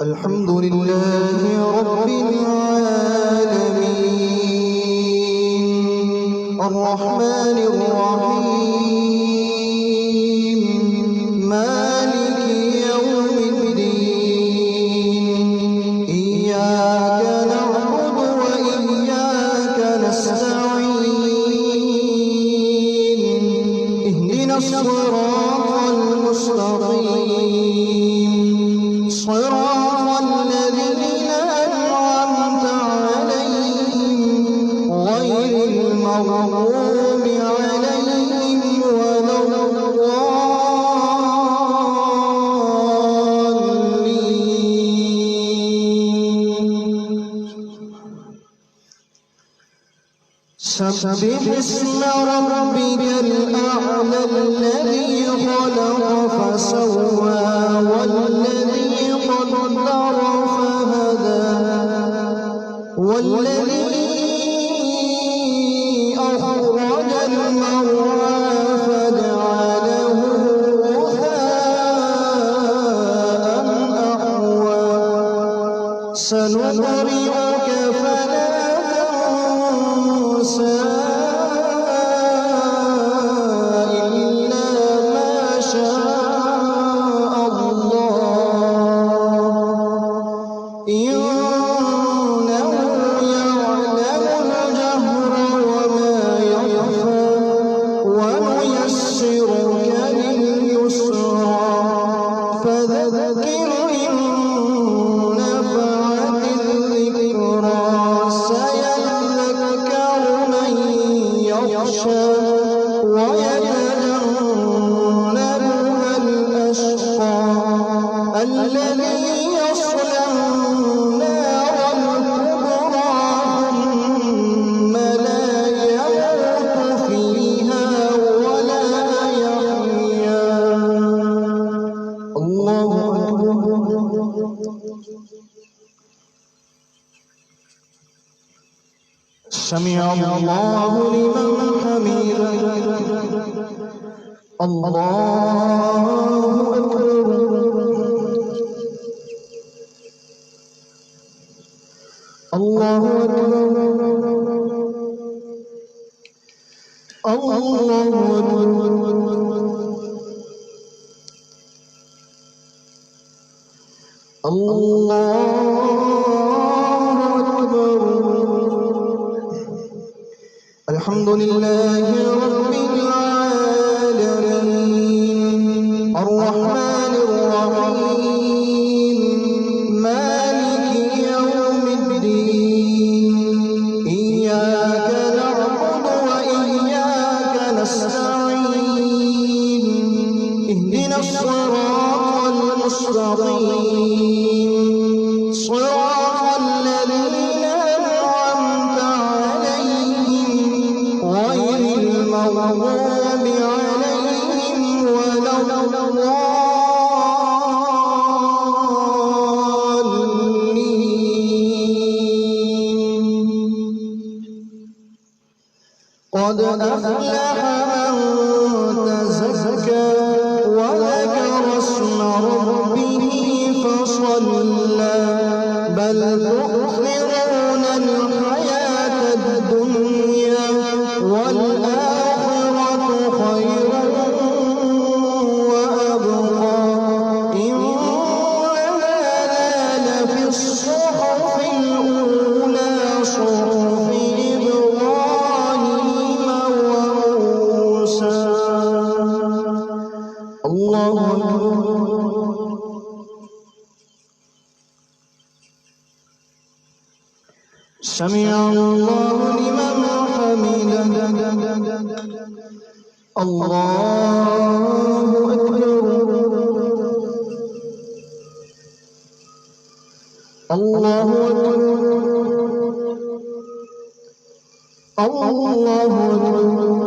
الحمد لله رب العالمين الرحمن الرحيم مالك يوم الدين إياك نعبد وإياك نستعين اهدنا الصراط المستقيم صراط الذين أنعمت عليهم غير المغضوب عليهم ولا الضالين سبح اسم ربك الأعلى الذي خلق فسوى والذي قدر فهدى والذي أخرج المرعى فجعله غثاء أحوى سنقرئك فلا تنسى إلا ما شاء الله إنه يعلم الجهر وما يخفى ونيسرك لليسرى فذكر إن نفعت الذكرى سيذكر من يخشى ويتجنبها الأشقى الذي يصلى النار الكبرى ثم لا يموت فيها ولا يحيا الله أكبر سمع الله لمن حمده الله أكبر الله أكبر الله أكبر الله أكبر الحمد لله رب العالمين الرحمن الرحيم مالك يوم الدين إياك نعبد وإياك نستعين اهدنا الصراط المستقيم صراط الذين أنعمت عليهم غير المغضوب عليهم ولا الضالين قد أفلح من تزكى وذكر اسم ربه فصلى بل تؤثرون الحياة الدنيا والآخرة خير وأبقى إن هذا لفي الصحف الأولى صحف إبراهيم وموسى الله أكبر سمع الله لمن حمده الله أكبر الله أكبر الله أكبر